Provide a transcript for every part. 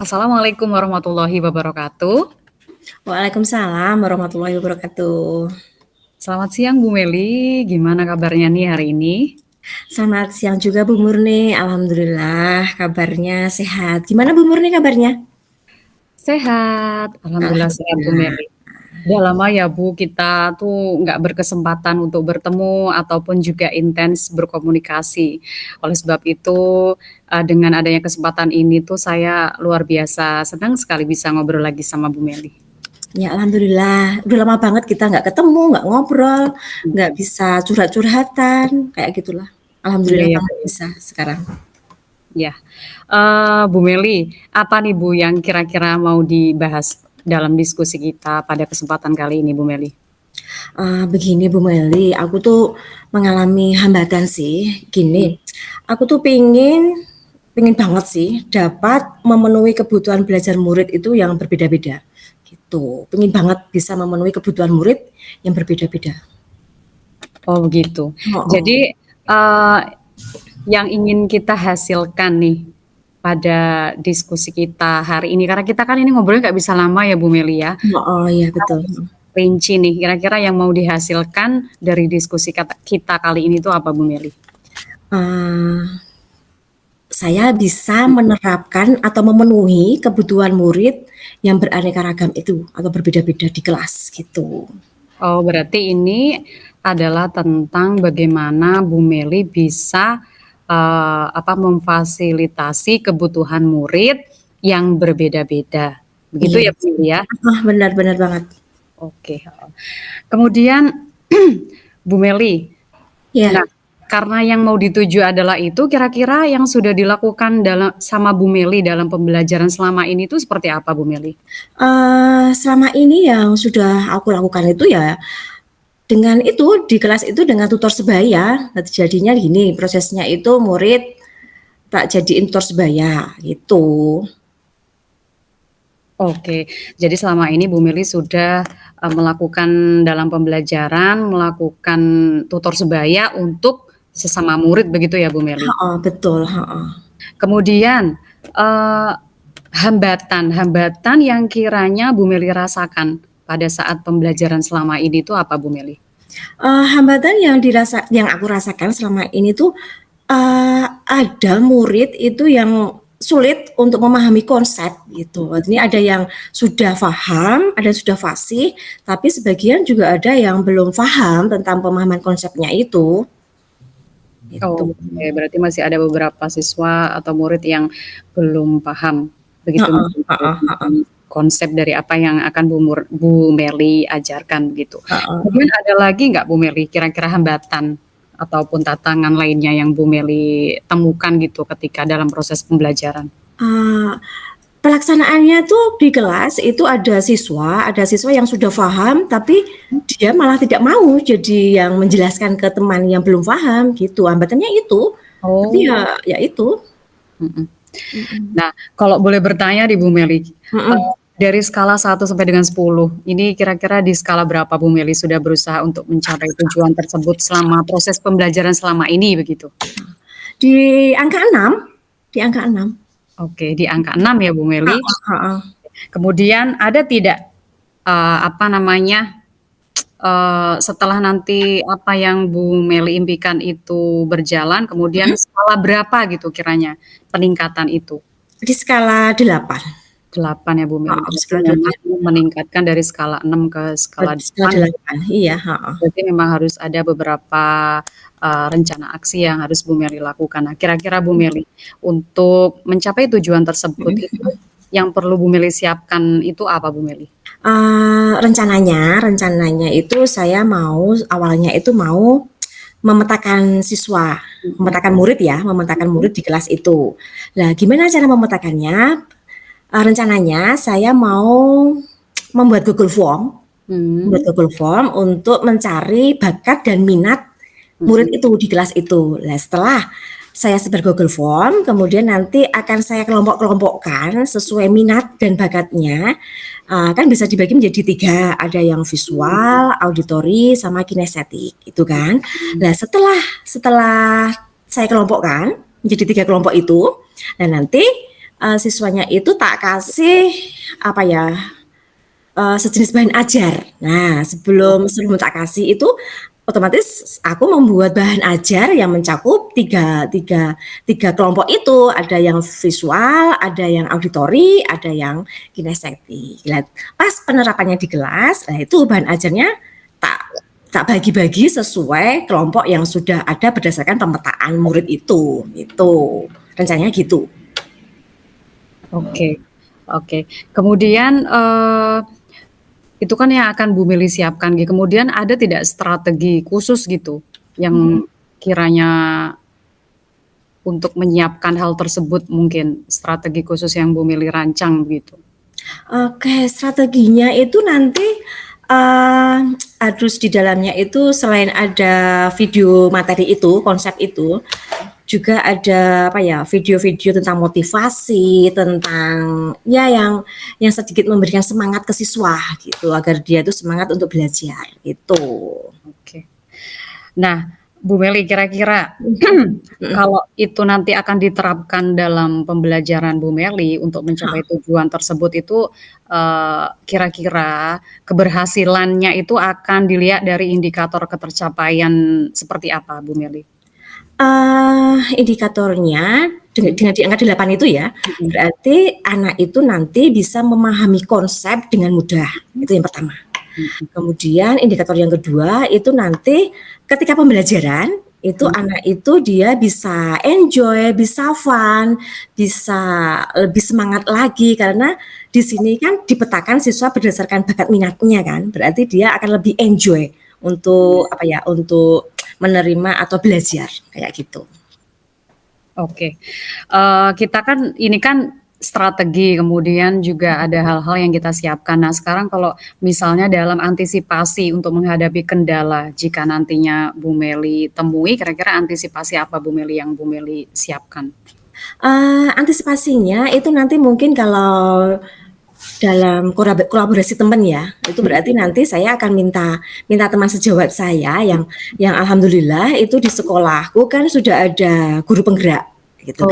Assalamualaikum warahmatullahi wabarakatuh. Waalaikumsalam warahmatullahi wabarakatuh. Selamat siang Bu Meli, gimana kabarnya nih hari ini? Selamat siang juga Bu Murni, alhamdulillah kabarnya sehat. Gimana Bu Murni kabarnya? Sehat, alhamdulillah sehat Bu Alhamdulillah. Meli. Udah lama ya Bu, kita tuh nggak berkesempatan untuk bertemu ataupun juga intens berkomunikasi. Oleh sebab itu, dengan adanya kesempatan ini tuh saya luar biasa senang sekali bisa ngobrol lagi sama Bu Meli. Ya alhamdulillah, udah lama banget kita nggak ketemu, nggak ngobrol, nggak bisa curhat-curhatan, kayak gitulah. Iya Alhamdulillah ya Bu. banget bisa sekarang. Ya, Bu Meli, apa nih Bu yang kira-kira mau dibahas dalam diskusi kita pada kesempatan kali ini Bu Meli? Begini Bu Meli, aku tuh mengalami hambatan sih. Hmm. Gini, aku tuh pengen banget sih dapat memenuhi kebutuhan belajar murid itu yang berbeda-beda. Gitu. Pengen banget bisa memenuhi kebutuhan murid yang berbeda-beda. Oh begitu. Heeh. Jadi yang ingin kita hasilkan nih pada diskusi kita hari ini, karena kita kan ini ngobrolnya nggak bisa lama ya Bu Meli ya. Heeh, iya Kita betul. harus rinci nih, kira-kira yang mau dihasilkan dari diskusi kita kali ini tuh apa Bu Meli? Uh, saya bisa menerapkan atau memenuhi kebutuhan murid yang beraneka ragam itu atau berbeda-beda di kelas gitu. Oh berarti ini adalah tentang bagaimana Bu Meli bisa memfasilitasi kebutuhan murid yang berbeda-beda. Begitu Iya, ya Bu Meli ya? benar banget. Oke. Kemudian Bu Meli, Ya, nah karena yang mau dituju adalah itu, kira-kira yang sudah dilakukan sama Bu Meli dalam pembelajaran selama ini itu seperti apa Bu Meli? selama ini yang sudah aku lakukan itu ya dengan itu di kelas itu dengan tutor sebaya. Jadinya gini prosesnya itu murid tak jadiin tutor sebaya gitu. Oke, jadi selama ini Bu Meli sudah melakukan dalam pembelajaran, melakukan tutor sebaya untuk sesama murid begitu ya Bu Meli? Heeh, betul, heeh. Kemudian hambatan yang kiranya Bu Meli rasakan pada saat pembelajaran selama ini itu apa Bu Meli? Hambatan yang aku rasakan selama ini tuh, ada murid itu yang sulit untuk memahami konsep gitu. Ini ada yang sudah paham, ada yang sudah fasih, tapi sebagian juga ada yang belum paham tentang pemahaman konsepnya itu. Gitu. Oke, berarti masih ada beberapa siswa atau murid yang belum paham begitu Heeh heeh heeh. konsep dari apa yang akan Bu Meli ajarkan begitu. Heeh. Kemudian ada lagi nggak Bu Meli kira-kira hambatan ataupun tantangan lainnya yang Bu Meli temukan gitu ketika dalam proses pembelajaran? Pelaksanaannya tuh di kelas itu ada siswa yang sudah paham tapi dia malah tidak mau jadi yang menjelaskan ke teman yang belum paham gitu, hambatannya itu. Tapi Oh. ya itu. Mhm. Nah, kalau boleh bertanya di Bu Meli, Mhm. dari skala 1 sampai dengan 10, ini kira-kira di skala berapa Bu Meli sudah berusaha untuk mencapai tujuan tersebut selama proses pembelajaran selama ini begitu? Di angka 6, di angka 6. Oke, di angka 6 ya Bu Meli. Heeh heeh. Kemudian ada tidak, setelah nanti apa yang Bu Meli impikan itu berjalan, kemudian Mhm. skala berapa gitu kiranya peningkatan itu? Di skala 8. 8 ya Bu Meli, Heeh, berarti skala memang 8. meningkatkan dari skala 6 ke skala Skala 8 ya. 8, iya, heeh. Berarti memang harus ada beberapa, rencana aksi yang harus Bu Meli lakukan. Nah, kira-kira Bu Meli, untuk mencapai tujuan tersebut Mhm itu, mhm. yang perlu Bu Meli siapkan itu apa Bu Meli? Rencananya itu saya awalnya itu mau memetakan siswa, Mhm. memetakan murid ya, memetakan Mhm. murid di kelas itu. Nah, gimana cara memetakannya? Rencananya saya mau membuat Hmm. Google Form untuk mencari bakat dan minat murid Mhm. itu di kelas itu. Nah, setelah saya sebar Google Form, kemudian nanti akan saya kelompok-kelompokkan sesuai minat dan bakatnya. Kan bisa dibagi menjadi 3, ada yang visual, auditory, sama kinestetik, itu kan. Mhm. Nah, setelah saya kelompokkan menjadi 3 kelompok itu, nah nanti siswanya itu tak kasih apa ya, sejenis bahan ajar. Nah, sebelum tak kasih itu otomatis aku membuat bahan ajar yang mencakup tiga, tiga, tiga kelompok itu. Ada yang visual, ada yang auditori, ada yang kinestetik. Pas penerapannya di kelas, nah itu bahan ajarnya tak tak bagi-bagi sesuai kelompok yang sudah ada berdasarkan pemetaan murid itu. Itu rencananya gitu. Oke, oke. Kemudian itu kan yang akan Bu Meli siapkan gitu. Kemudian ada tidak strategi khusus gitu yang kiranya untuk menyiapkan hal tersebut, mungkin strategi khusus yang Bu Meli rancang begitu? Oke, strateginya itu nanti harus di dalamnya itu selain ada video materi itu, konsep itu, juga ada apa ya, video-video tentang motivasi, tentang ya yang sedikit memberikan semangat ke siswa gitu, agar dia itu semangat untuk belajar gitu. Oke. Nah, Bu Meli kira-kira kalau itu nanti akan diterapkan dalam pembelajaran Bu Meli untuk mencapai tujuan tersebut itu, kira-kira keberhasilannya itu akan dilihat dari indikator ketercapaian seperti apa Bu Meli? Indikatornya dengan di angka 8 itu ya, berarti anak itu nanti bisa memahami konsep dengan mudah, itu yang pertama. Kemudian indikator yang kedua itu nanti ketika pembelajaran itu anak itu dia bisa enjoy, bisa fun, bisa lebih semangat lagi karena di sini kan dipetakan siswa berdasarkan bakat minatnya kan, berarti dia akan lebih enjoy untuk apa ya, untuk menerima atau belajar kayak gitu. Oke, kita kan ini kan strategi, kemudian juga ada hal-hal yang kita siapkan. Nah, sekarang kalau misalnya dalam antisipasi untuk menghadapi kendala jika nantinya Bu Meli temui, kira-kira antisipasi apa Bu Meli yang Bu Meli siapkan? Antisipasinya itu nanti mungkin kalau dalam kolaborasi teman ya, itu berarti nanti saya akan minta teman sejawat saya yang alhamdulillah itu di sekolahku kan sudah ada guru penggerak gitu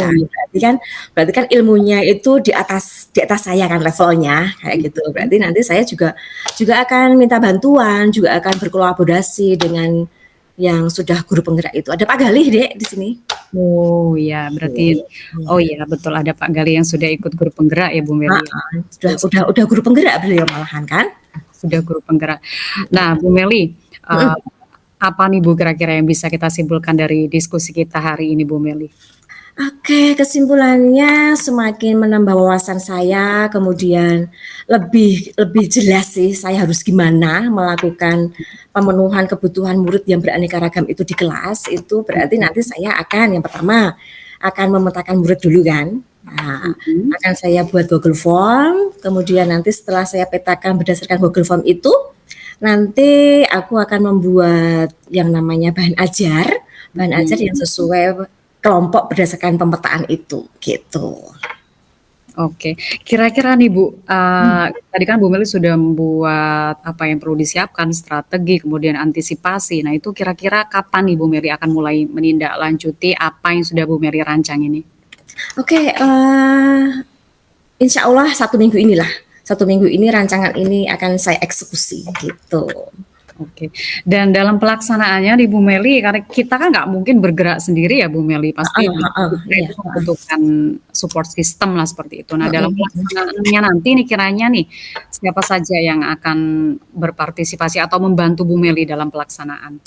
kan. Berarti kan ilmunya itu di atas saya kan levelnya kayak gitu. Berarti nanti saya juga akan minta bantuan, juga akan berkolaborasi dengan yang sudah guru penggerak itu. Ada Pak Galih, Dek, di sini. Oh ya, berarti oh ya betul ada Pak Gali yang sudah ikut guru penggerak ya Bu Meli. Udah guru penggerak beliau malahan kan? Sudah guru penggerak. Nah, Bu Meli, apa nih Bu kira-kira yang bisa kita simpulkan dari diskusi kita hari ini Bu Meli? Oke, kesimpulannya semakin menambah wawasan saya, kemudian lebih jelas sih saya harus gimana melakukan pemenuhan kebutuhan murid yang beraneka ragam itu di kelas. Itu berarti nanti saya akan yang pertama akan memetakan murid dulu kan. Nah, akan saya buat Google Form, kemudian nanti setelah saya petakan berdasarkan Google Form itu, nanti aku akan membuat yang namanya bahan ajar yang sesuai kelompok berdasarkan pemetaan itu, gitu. Oke, kira-kira nih Bu, tadi kan Bu Meli sudah membuat apa yang perlu disiapkan, strategi, kemudian antisipasi. Nah itu kira-kira kapan nih Bu Meli akan mulai menindaklanjuti apa yang sudah Bu Meli rancang ini? Oke, insya Allah 1 minggu inilah. 1 minggu ini rancangan ini akan saya eksekusi, gitu. Oke. Dan dalam pelaksanaannya di Bu Meli, karena kita kan nggak mungkin bergerak sendiri ya Bu Meli, pasti itu membutuhkan support system lah seperti itu. Nah dalam pelaksanaannya nanti nih kiranya nih, siapa saja yang akan berpartisipasi atau membantu Bu Meli dalam pelaksanaan?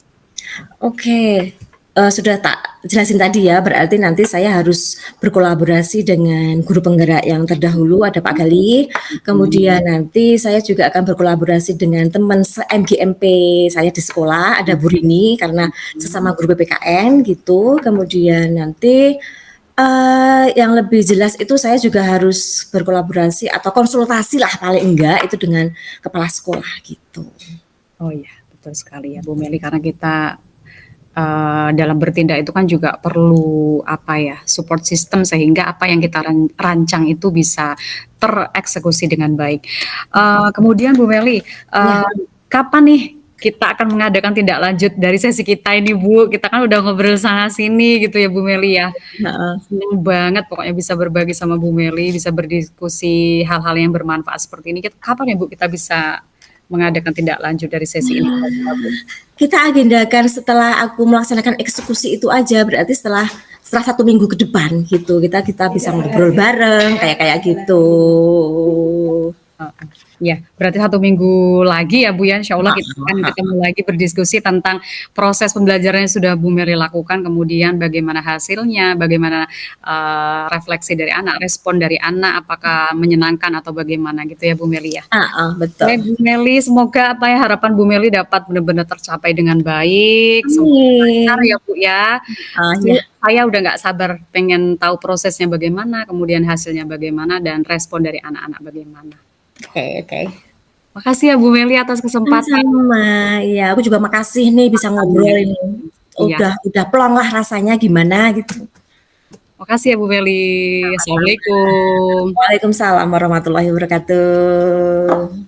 Oke, sudah tak jelasin tadi ya, berarti nanti saya harus berkolaborasi dengan guru penggerak yang terdahulu, ada Pak Gali, kemudian nanti saya juga akan berkolaborasi dengan teman MGMP saya di sekolah, ada Bu Rini, karena sesama guru PPKN gitu, kemudian nanti yang lebih jelas itu saya juga harus berkolaborasi atau konsultasi lah paling enggak itu dengan kepala sekolah gitu. Oh iya, betul sekali ya Bu Meli, karena kita dalam bertindak itu kan juga perlu apa ya, support system sehingga apa yang kita rancang itu bisa tereksekusi dengan baik. Kemudian Bu Meli, kapan nih kita akan mengadakan tindak lanjut dari sesi kita ini Bu. Kita kan udah ngobrol sana sini gitu ya Bu Meli ya. Heeh. Seneng banget pokoknya bisa berbagi sama Bu Meli, bisa berdiskusi hal-hal yang bermanfaat seperti ini. Kapan ya Bu kita bisa mengadakan tindak lanjut dari sesi ini kira-kira, Bu? Kita agendakan setelah aku melaksanakan eksekusi itu aja, berarti setelah 1 minggu ke depan gitu. Kita bisa ngobrol bareng kayak gitu. Heeh. Ya, berarti 1 minggu lagi ya Bu ya, insya Allah kita akan ketemu lagi berdiskusi tentang proses pembelajaran yang sudah Bu Mary lakukan, kemudian bagaimana hasilnya, bagaimana refleksi dari anak, respon dari anak, apakah menyenangkan atau bagaimana gitu ya Bu Meli ya. Betul. Baik Bu Meli, semoga apa ya harapan Bu Meli dapat benar-benar tercapai dengan baik, semoga lancar ya Amin. Bu ya. Ya. Saya udah nggak sabar pengen tahu prosesnya bagaimana, kemudian hasilnya bagaimana, dan respon dari anak-anak bagaimana. Oke. Makasih ya Bu Meli atas kesempatan. Sama-sama. Iya, aku juga makasih nih bisa ngobrol ini. Iya. Udah plong lah rasanya gimana gitu. Makasih ya Bu Meli. Assalamualaikum. Waalaikumsalam warahmatullahi wabarakatuh.